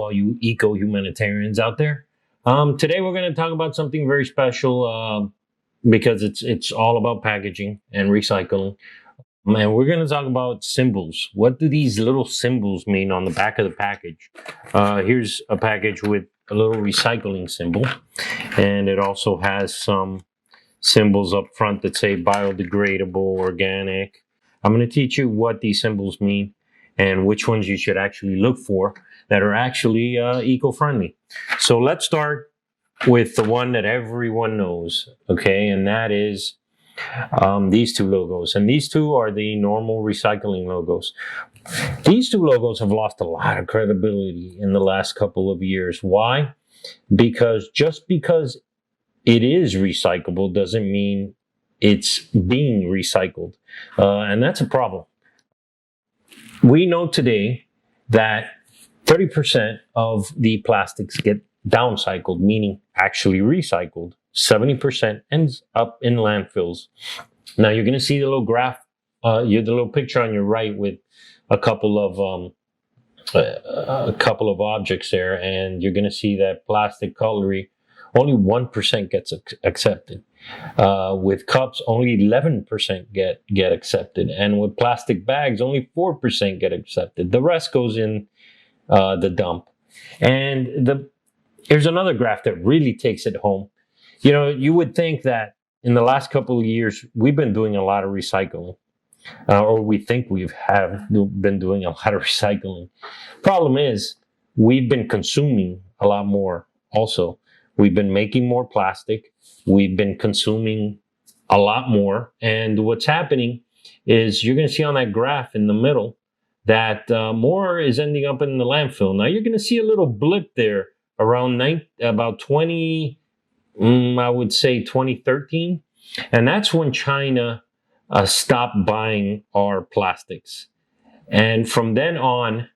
all you eco-humanitarians out there. Today we're going to talk about something very special because it's all about packaging and recycling. And we're going to talk about symbols. What do these little symbols mean on the back of the package? Here's a package with a little recycling symbol, and it also has some symbols up front that say biodegradable, organic. I'm going to teach you what these symbols mean and which ones you should actually look for that are actually eco-friendly. So let's start with the one that everyone knows, okay? And that is these two logos. And these two are the normal recycling logos. These two logos have lost a lot of credibility in the last couple of years. Why? Because just because it is recyclable doesn't mean it's being recycled. And that's a problem. We know today that 30% of the plastics get downcycled, meaning actually recycled. 70% ends up in landfills. Now you're going to see the little graph, the little picture on your right with a couple of objects there, and you're going to see that plastic cutlery, only 1% gets accepted. With cups, only 11% get accepted, and with plastic bags, only 4% get accepted. The rest goes in the dump. And here's another graph that really takes it home. You know, you would think that in the last couple of years, we've been doing a lot of recycling, or we think have been doing a lot of recycling. Problem is, we've been consuming a lot more also. We've been making more plastic. We've been consuming a lot more. And what's happening is you're going to see on that graph in the middle that more is ending up in the landfill. Now, you're going to see a little blip there around about 2013. And that's when China stopped buying our plastics. And from then on,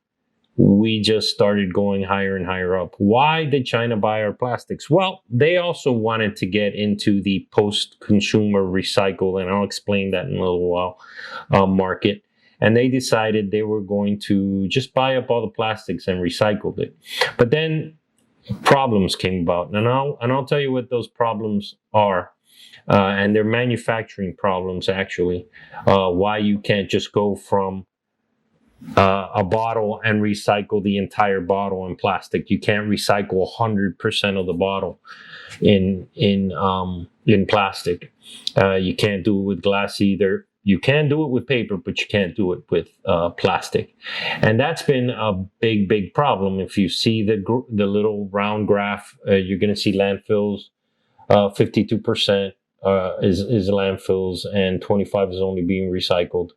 we just started going higher and higher up. Why did China buy our plastics? Well, they also wanted to get into the post-consumer recycle, and I'll explain that in a little while, market. And they decided they were going to just buy up all the plastics and recycle it. But then problems came about, and I'll tell you what those problems are. And they're manufacturing problems, actually. Why you can't just go from a bottle and recycle the entire bottle in plastic. You can't recycle 100% of the bottle in plastic. You can't do it with glass either. You can do it with paper, but you can't do it with plastic. And that's been a big problem. If you see the little round graph, you're going to see landfills. 52% is landfills, and 25 is only being recycled.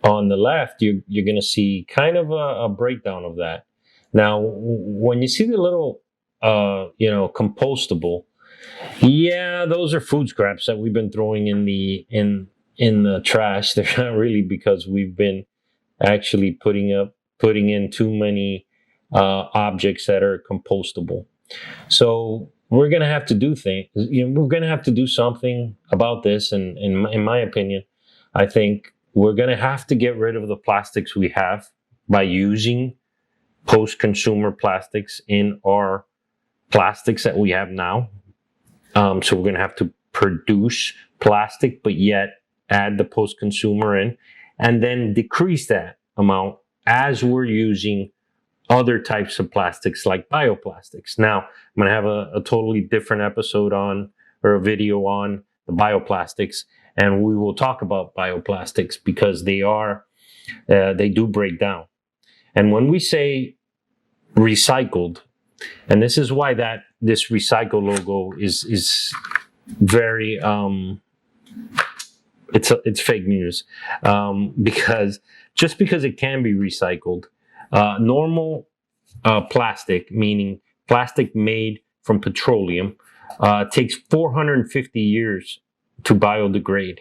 On the left, you're going to see kind of a breakdown of that. Now, when you see the little, compostable, yeah, those are food scraps that we've been throwing in the trash. They're not really, because we've been actually putting in too many objects that are compostable. So we're going to have to do things. We're going to have to do something about this. And in my opinion, I think we're going to have to get rid of the plastics we have by using post-consumer plastics in our plastics that we have now. So we're going to have to produce plastic, but yet add the post-consumer in, and then decrease that amount as we're using other types of plastics like bioplastics. Now, I'm going to have a totally different episode or a video on the bioplastics, and we will talk about bioplastics because they do break down. And when we say recycled, and this is why this recycle logo is very it's fake news, because just because it can be recycled, normal plastic, meaning plastic made from petroleum, takes 450 years to biodegrade.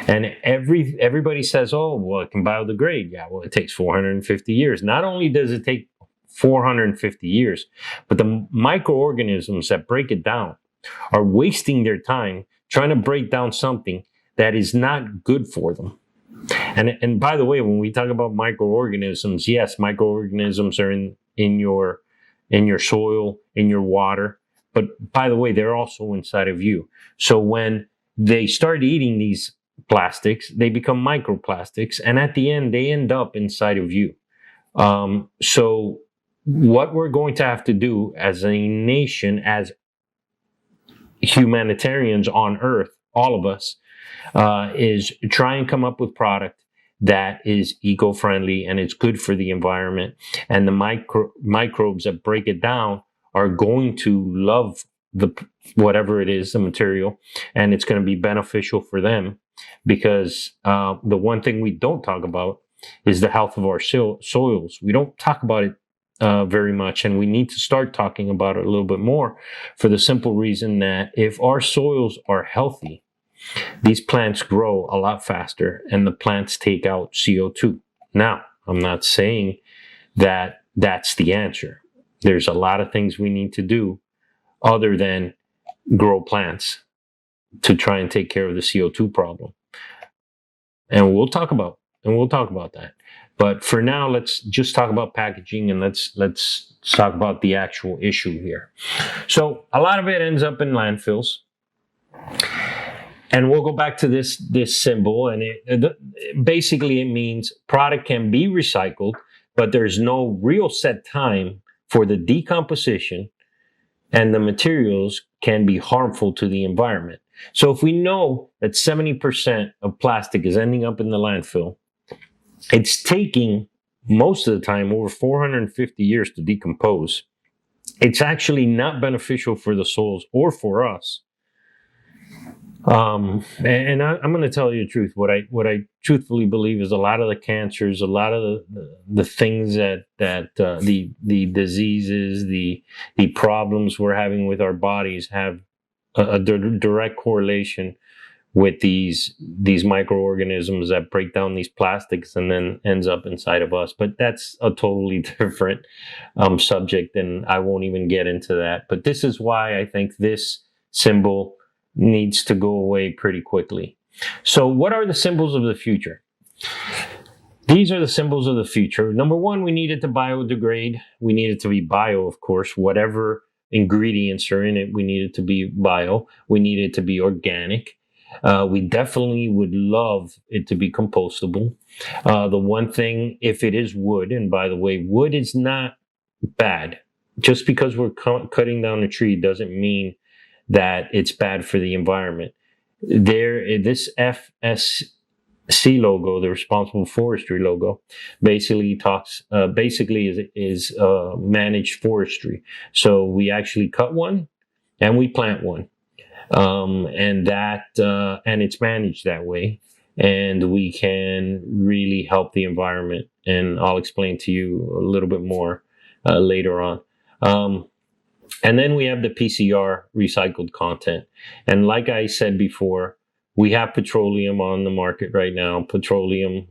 And everybody says, oh, well, it can biodegrade. Yeah, well, it takes 450 years. Not only does it take 450 years, but the microorganisms that break it down are wasting their time trying to break down something that is not good for them. And by the way, when we talk about microorganisms, yes, microorganisms are in your soil, in your water. But by the way, they're also inside of you. So when they start eating these plastics, they become microplastics, and at the end, they end up inside of you. So what we're going to have to do as a nation, as humanitarians on Earth, all of us, is try and come up with product that is eco-friendly and it's good for the environment. And the microbes that break it down are going to love the whatever it is, the material, and it's going to be beneficial for them. Because the one thing we don't talk about is the health of our soils. We don't talk about it very much, and we need to start talking about it a little bit more, for the simple reason that if our soils are healthy, these plants grow a lot faster and the plants take out CO2. Now, I'm not saying that that's the answer. There's a lot of things we need to do other than grow plants to try and take care of the CO2 problem. And we'll talk about that. But for now, let's just talk about packaging, and let's talk about the actual issue here. So a lot of it ends up in landfills. And we'll go back to this symbol, and basically it means product can be recycled, but there's no real set time for the decomposition, and the materials can be harmful to the environment. So if we know that 70% of plastic is ending up in the landfill, it's taking most of the time over 450 years to decompose. It's actually not beneficial for the soils or for us. I'm going to tell you the truth. What I truthfully believe is a lot of the cancers, a lot of the things that the diseases, the problems we're having with our bodies have a direct correlation with these microorganisms that break down these plastics and then ends up inside of us. But that's a totally different subject, and I won't even get into that. But this is why I think this symbol needs to go away pretty quickly. So what are the symbols of the future? These are the symbols of the future. Number one, we need it to biodegrade. We need it to be bio, of course. Whatever ingredients are in it, we need it to be bio. We need it to be organic. We definitely would love it to be compostable. The one thing, if it is wood, and by the way, wood is not bad. Just because we're cutting down a tree doesn't mean that it's bad for the environment. This FSC logo, the Responsible Forestry logo, basically is managed forestry. So we actually cut one and we plant one. And it's managed that way, and we can really help the environment. And I'll explain to you a little bit more later on. And then we have the PCR recycled content. And like I said before, we have petroleum on the market right now, petroleum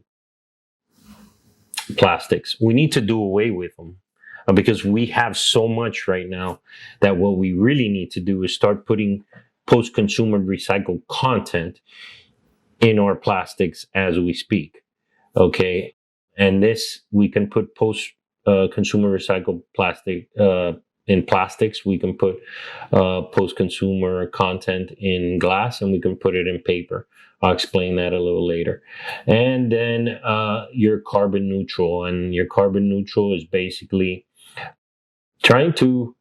plastics. We need to do away with them because we have so much right now that what we really need to do is start putting post-consumer recycled content in our plastics as we speak. Okay. And this, we can put post-consumer recycled plastic in plastics. We can put post-consumer content in glass, and we can put it in paper. I'll explain that a little later. And then you're carbon neutral. And your carbon neutral is basically trying to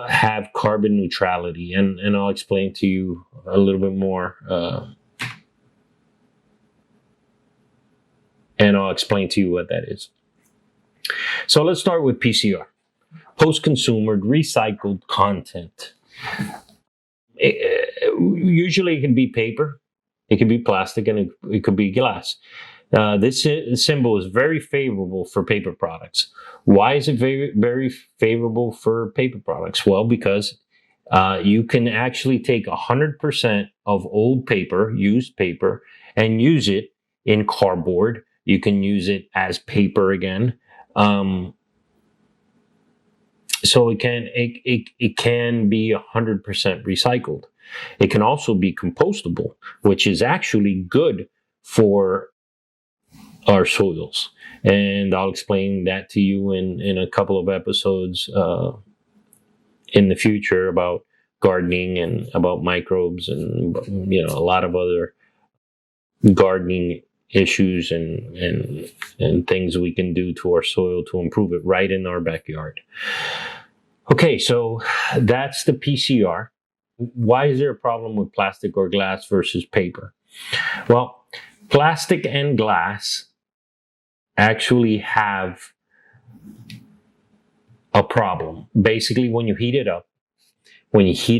have carbon neutrality, and I'll explain to you a little bit more. And I'll explain to you what that is. So let's start with PCR, post-consumer recycled content. Usually it can be paper, it can be plastic, and it could be glass. This symbol is very favorable for paper products. Why is it very, very favorable for paper products? Well, because you can actually take 100% of old paper, used paper, and use it in cardboard. You can use it as paper again. So it can be 100% recycled. It can also be compostable, which is actually good for our soils. And I'll explain that to you in a couple of episodes in the future about gardening and about microbes and a lot of other gardening issues and things we can do to our soil to improve it right in our backyard. Okay, so that's the PCR. Why is there a problem with plastic or glass versus paper? Well, plastic and glass actually have a problem. Basically, when you heat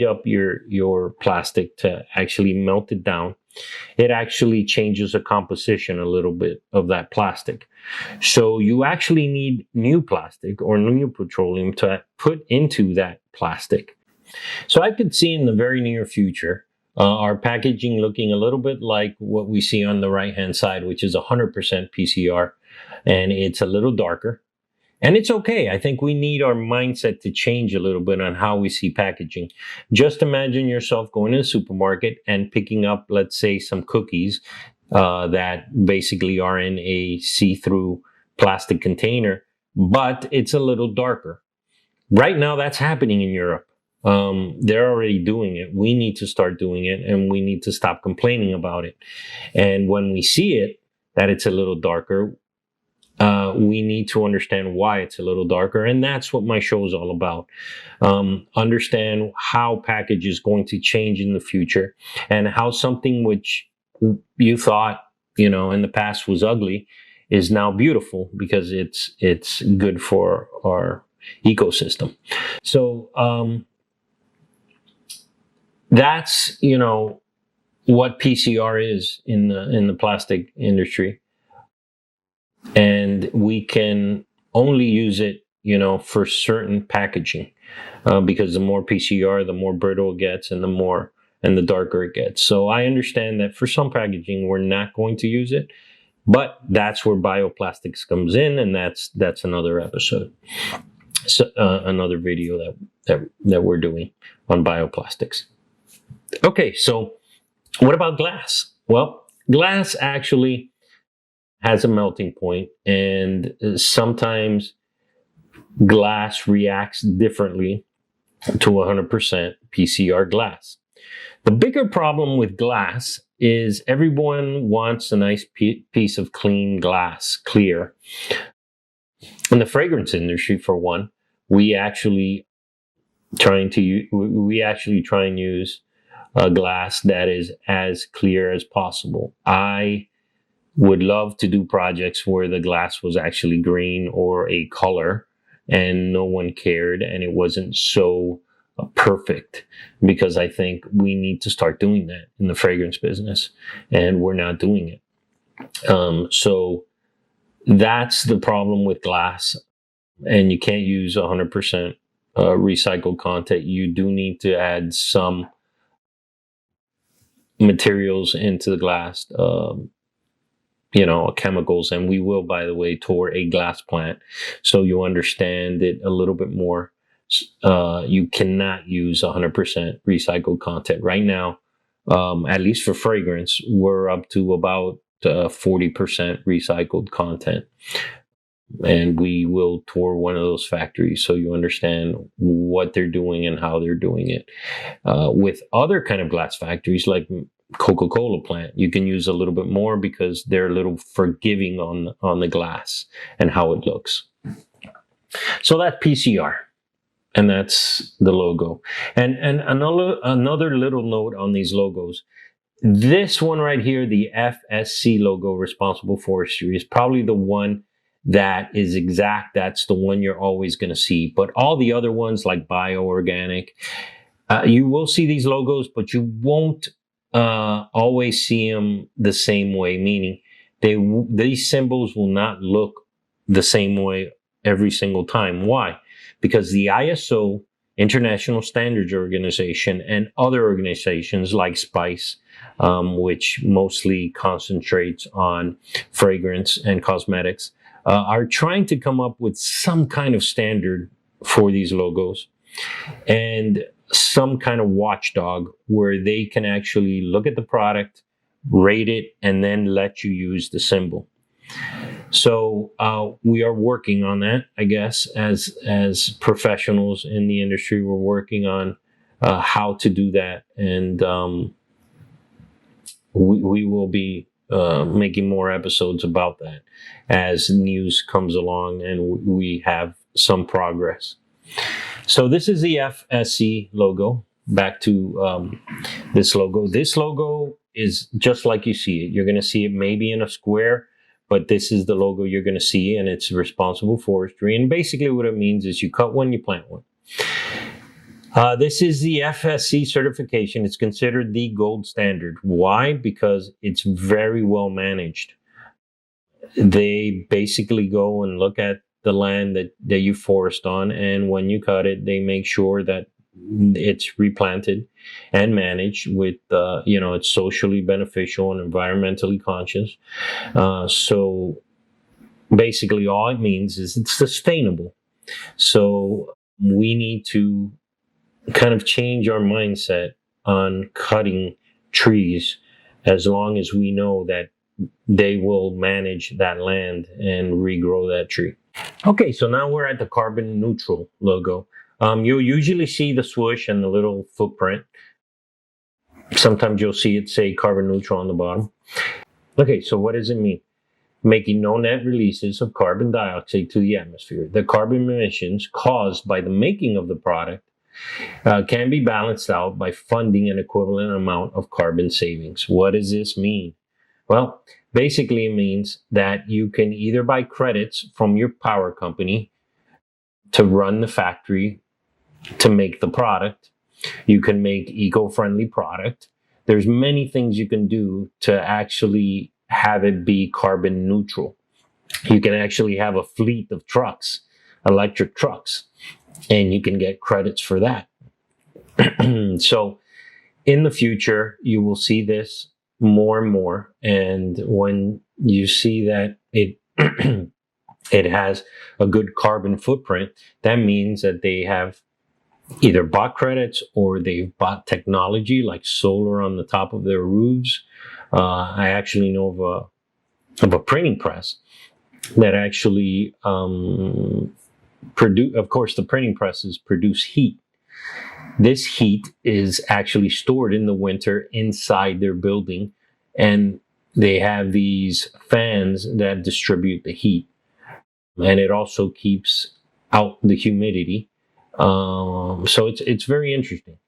up your plastic to actually melt it down, it actually changes the composition a little bit of that plastic. So you actually need new plastic or new petroleum to put into that plastic. So I could see in the very near future our packaging looking a little bit like what we see on the right-hand side, which is 100% PCR, and it's a little darker. And it's okay. I think we need our mindset to change a little bit on how we see packaging. Just imagine yourself going to the supermarket and picking up, let's say, some cookies that basically are in a see-through plastic container, but it's a little darker. Right now, that's happening in Europe. They're already doing it. We need to start doing it, and we need to stop complaining about it. And when we see it, that it's a little darker, we need to understand why it's a little darker. And that's what my show is all about. Understand how package is going to change in the future and how something which you thought, in the past was ugly is now beautiful because it's good for our ecosystem. So, that's, what PCR is in the plastic industry. And we can only use it, for certain packaging, because the more PCR, the more brittle it gets, and the darker it gets. So I understand that for some packaging, we're not going to use it, but that's where bioplastics comes in, and that's another episode, so another video that we're doing on bioplastics. Okay, so what about glass? Well, glass actually has a melting point, and sometimes glass reacts differently to 100% PCR glass. The bigger problem with glass is everyone wants a nice piece of clean glass, clear. In the fragrance industry, for one, we actually try and use a glass that is as clear as possible. I would love to do projects where the glass was actually green or a color and no one cared and it wasn't so perfect, because I think we need to start doing that in the fragrance business, and we're not doing it. So that's the problem with glass, and you can't use 100% recycled content. You do need to add some materials into the glass, chemicals, and we will, by the way, tour a glass plant so you understand it a little bit more. You cannot use 100% recycled content right now. At least for fragrance, we're up to about 40% recycled content, and we will tour one of those factories so you understand what they're doing and how they're doing it. With other kind of glass factories like Coca-Cola plant, you can use a little bit more because they're a little forgiving on the glass and how it looks. So that's PCR, and that's the logo. And another little note on these logos. This one right here, the FSC logo, Responsible Forestry, is probably the one that is exact. That's the one you're always going to see. But all the other ones like Bioorganic, you will see these logos, but you won't always see them the same way, meaning these symbols will not look the same way every single time. Why? Because the ISO, International Standards Organization, and other organizations like SPICE, which mostly concentrates on fragrance and cosmetics, are trying to come up with some kind of standard for these logos and some kind of watchdog where they can actually look at the product, rate it, and then let you use the symbol. So we are working on that, I guess, as professionals in the industry. We're working on how to do that, and we will be making more episodes about that as news comes along and we have some progress. So this is the FSC logo. Back to this logo. This logo is just like you see it. You're going to see it maybe in a square, but this is the logo you're going to see, and it's Responsible Forestry. And basically what it means is you cut one, you plant one. This is the FSC certification. It's considered the gold standard. Why? Because it's very well managed. They basically go and look at the land that you forest on, and when you cut it, they make sure that it's replanted and managed with, it's socially beneficial and environmentally conscious. So basically all it means is it's sustainable. So we need to kind of change our mindset on cutting trees as long as we know that they will manage that land and regrow that tree. Okay, so now we're at the carbon neutral logo. You'll usually see the swoosh and the little footprint. Sometimes you'll see it say carbon neutral on the bottom. Okay, so what does it mean? Making no net releases of carbon dioxide to the atmosphere. The carbon emissions caused by the making of the product can be balanced out by funding an equivalent amount of carbon savings. What does this mean? Well, basically it means that you can either buy credits from your power company to run the factory to make the product. You can make eco-friendly product. There's many things you can do to actually have it be carbon neutral. You can actually have a fleet of trucks, electric trucks, and you can get credits for that. So in the future, you will see this more and more. And when you see that it it has a good carbon footprint, that means that they have either bought credits or they've bought technology like solar on the top of their roofs. I actually know of a printing press that actually produce. Of course, the printing presses produce heat. This heat is actually stored in the winter inside their building, and they have these fans that distribute the heat, and it also keeps out the humidity. So it's very interesting.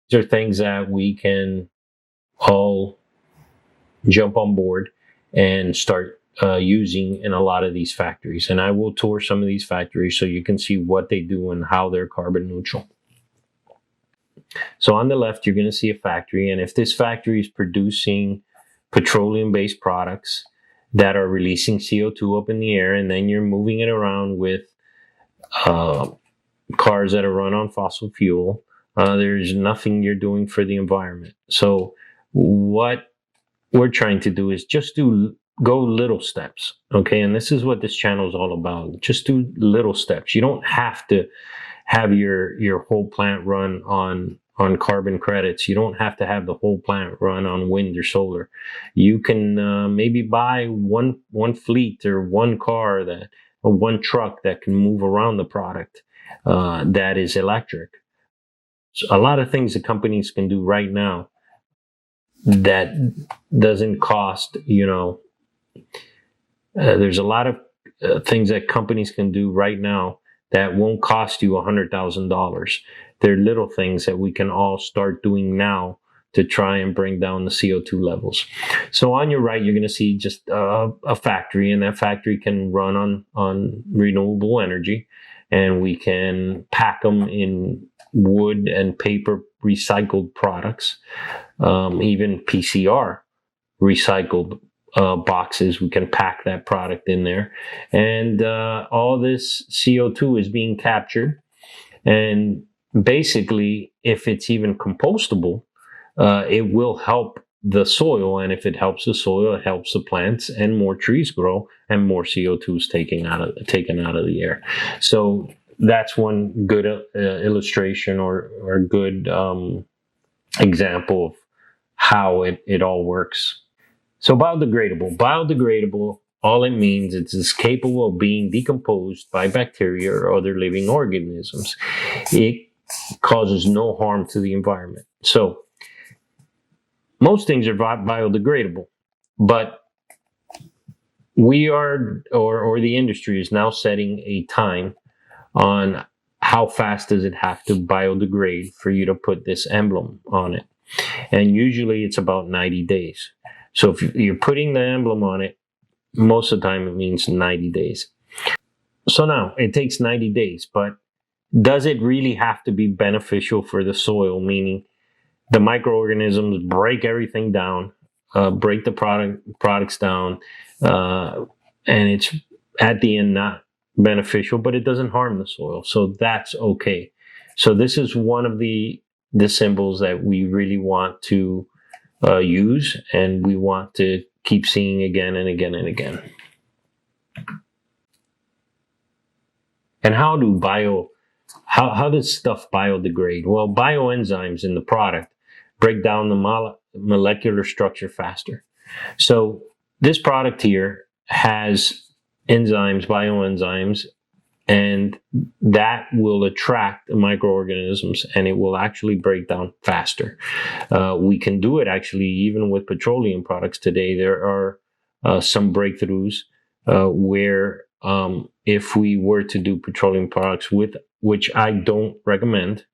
These are things that we can all jump on board and start using in a lot of these factories. And I will tour some of these factories so you can see what they do and how they're carbon neutral. So on the left, you're going to see a factory. And if this factory is producing petroleum-based products that are releasing CO2 up in the air, and then you're moving it around with cars that are run on fossil fuel, there's nothing you're doing for the environment. So what we're trying to do is just go little steps. Okay. And this is what this channel is all about. Just do little steps. You don't have to have your whole plant run on carbon credits. You don't have to have the whole plant run on wind or solar. You can maybe buy one fleet or one car or one truck that can move around the product that is electric. So a lot of things that companies can do right now that doesn't cost, there's a lot of things that companies can do right now that won't cost you $100,000. They're little things that we can all start doing now to try and bring down the CO2 levels. So on your right, you're going to see just a factory, and that factory can run on renewable energy, and we can pack them in wood and paper recycled products, even PCR recycled boxes. We can pack that product in there, and all this CO2 is being captured. And basically, if it's even compostable, it will help the soil, and if it helps the soil, it helps the plants, and more trees grow, and more CO2 is taken out of the air. So that's one good illustration or good example how it all works. So biodegradable, all it means is it's capable of being decomposed by bacteria or other living organisms. It causes no harm to the environment. So most things are biodegradable, but we are, or the industry is now setting a time on how fast does it have to biodegrade for you to put this emblem on it. And usually it's about 90 days. So if you're putting the emblem on it, most of the time it means 90 days. So now it takes 90 days, but does it really have to be beneficial for the soil? Meaning the microorganisms break everything down, break the products down, and it's at the end not beneficial, but it doesn't harm the soil. So that's okay. So this is one of the symbols that we really want to use, and we want to keep seeing again and again and again. And how does stuff biodegrade? Well, bioenzymes in the product break down the molecular structure faster. So this product here has enzymes, bioenzymes, and that will attract the microorganisms, and it will actually break down faster. We can do it actually even with petroleum products today. There are some breakthroughs where if we were to do petroleum products with, which I don't recommend,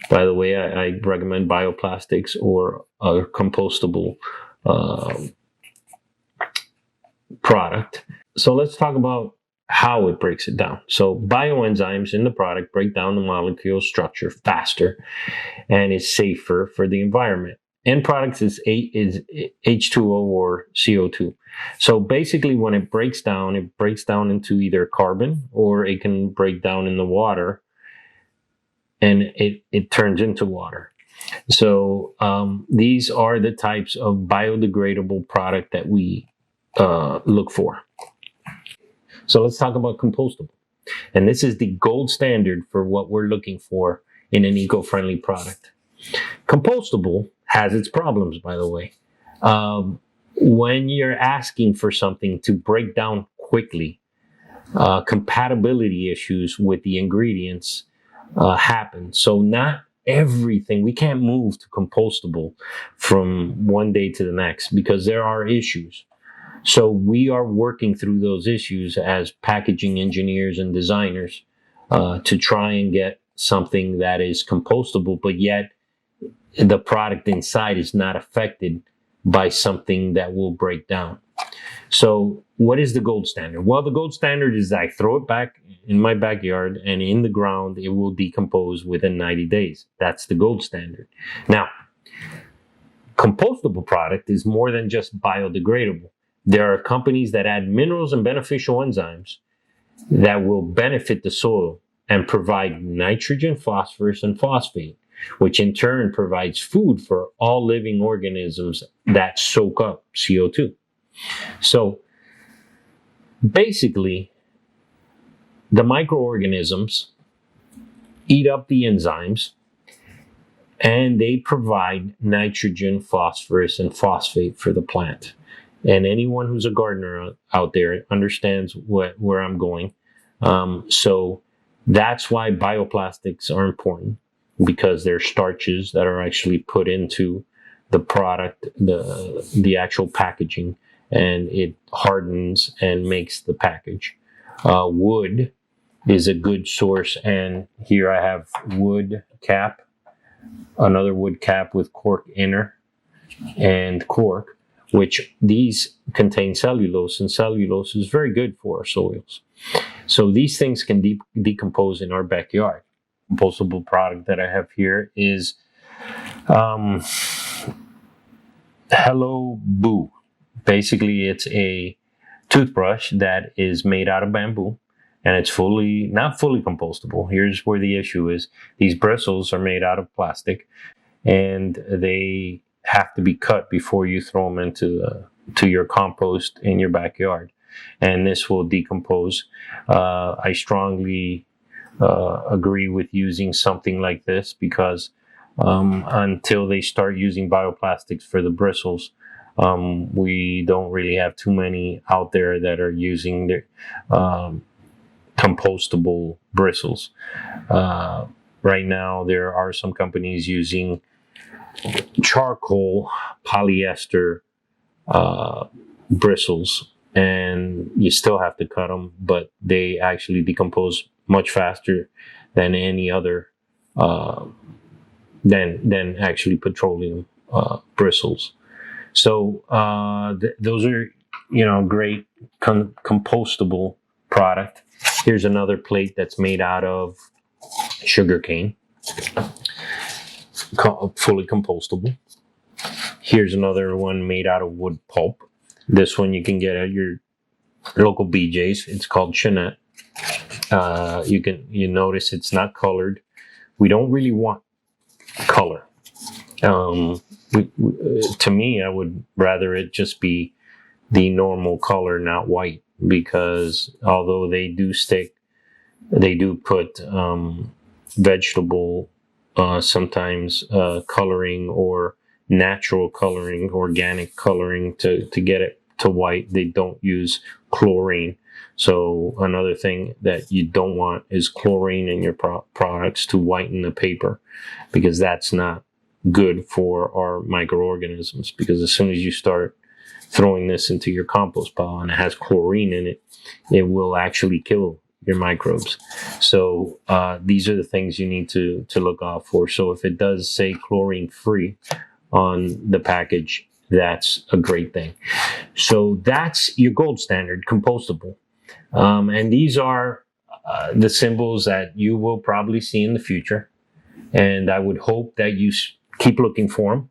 by the way, I recommend bioplastics or a compostable product. So let's talk about how it breaks it down. So bioenzymes in the product break down the molecule structure faster and is safer for the environment. End product is H2O or CO2. So basically when it breaks down into either carbon, or it can break down in the water and it turns into water. So these are the types of biodegradable product that we look for. So let's talk about compostable. And this is the gold standard for what we're looking for in an eco-friendly product. Compostable has its problems, by the way. When you're asking for something to break down quickly, compatibility issues with the ingredients happen. So not everything, we can't move to compostable from one day to the next because there are issues. So we are working through those issues as packaging engineers and designers to try and get something that is compostable, but yet the product inside is not affected by something that will break down. So what is the gold standard? Well, the gold standard is I throw it back in my backyard and in the ground, it will decompose within 90 days. That's the gold standard. Now, compostable product is more than just biodegradable. There are companies that add minerals and beneficial enzymes that will benefit the soil and provide nitrogen, phosphorus, and phosphate, which in turn provides food for all living organisms that soak up CO2. So basically, the microorganisms eat up the enzymes and they provide nitrogen, phosphorus, and phosphate for the plant. And anyone who's a gardener out there understands where I'm going. So that's why bioplastics are important, because they're starches that are actually put into the product, the actual packaging, and it hardens and makes the package. Wood is a good source, and here I have wood cap, another wood cap with cork inner and cork, which these contain cellulose, and cellulose is very good for our soils. So these things can decompose in our backyard. Compostable product that I have here is Hello Boo. Basically, it's a toothbrush that is made out of bamboo, and it's not fully compostable. Here's where the issue is. These bristles are made out of plastic, and they have to be cut before you throw them into your compost in your backyard, and this will decompose. I strongly agree with using something like this because until they start using bioplastics for the bristles. We don't really have too many out there that are using their compostable bristles. Right now, there are some companies using charcoal polyester bristles, and you still have to cut them, but they actually decompose much faster than any other than actually petroleum bristles. So those are great compostable product. Here's another plate that's made out of sugarcane, fully compostable. Here's another one made out of wood pulp. This one you can get at your local BJ's. It's called Chenette. You notice it's not colored. We don't really want color. To me, I would rather it just be the normal color, not white, because although they do put vegetable sometimes coloring or natural coloring, organic coloring to get it to white. They don't use chlorine. So another thing that you don't want is chlorine in your products to whiten the paper, because that's not good for our microorganisms. Because as soon as you start throwing this into your compost pile and it has chlorine in it, it will actually kill your microbes. So these are the things you need to look out for. So if it does say chlorine free on the package, that's a great thing. So that's your gold standard, compostable. And these are the symbols that you will probably see in the future. And I would hope that you keep looking for them.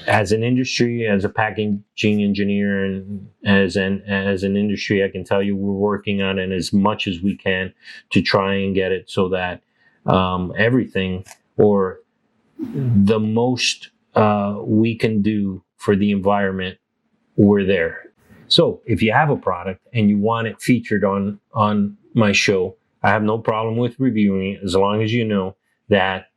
As an industry, as a packaging engineer, and as an industry, I can tell you we're working on it as much as we can to try and get it so that everything, or the most we can do for the environment, we're there. So if you have a product and you want it featured on my show, I have no problem with reviewing it, as long as you know that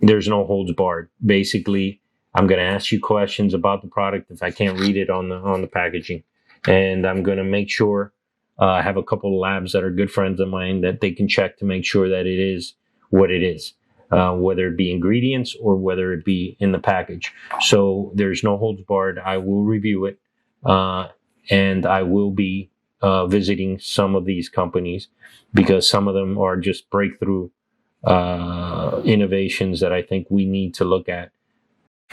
there's no holds barred. Basically, I'm going to ask you questions about the product if I can't read it on the packaging, and I'm going to make sure I have a couple of labs that are good friends of mine that they can check to make sure that it is what it is, whether it be ingredients or whether it be in the package. So there's no holds barred. I will review it, and I will be visiting some of these companies, because some of them are just breakthrough innovations that I think we need to look at.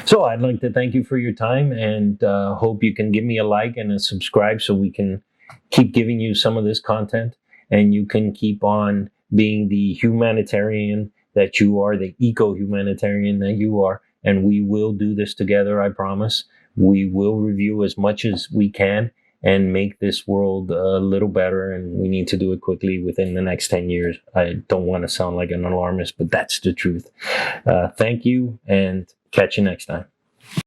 So I'd like to thank you for your time, and hope you can give me a like and a subscribe so we can keep giving you some of this content, and you can keep on being the humanitarian that you are, the eco-humanitarian that you are, and we will do this together, I promise. We will review as much as we can and make this world a little better, and we need to do it quickly within the next 10 years. I don't want to sound like an alarmist, but that's the truth. Thank you, and catch you next time.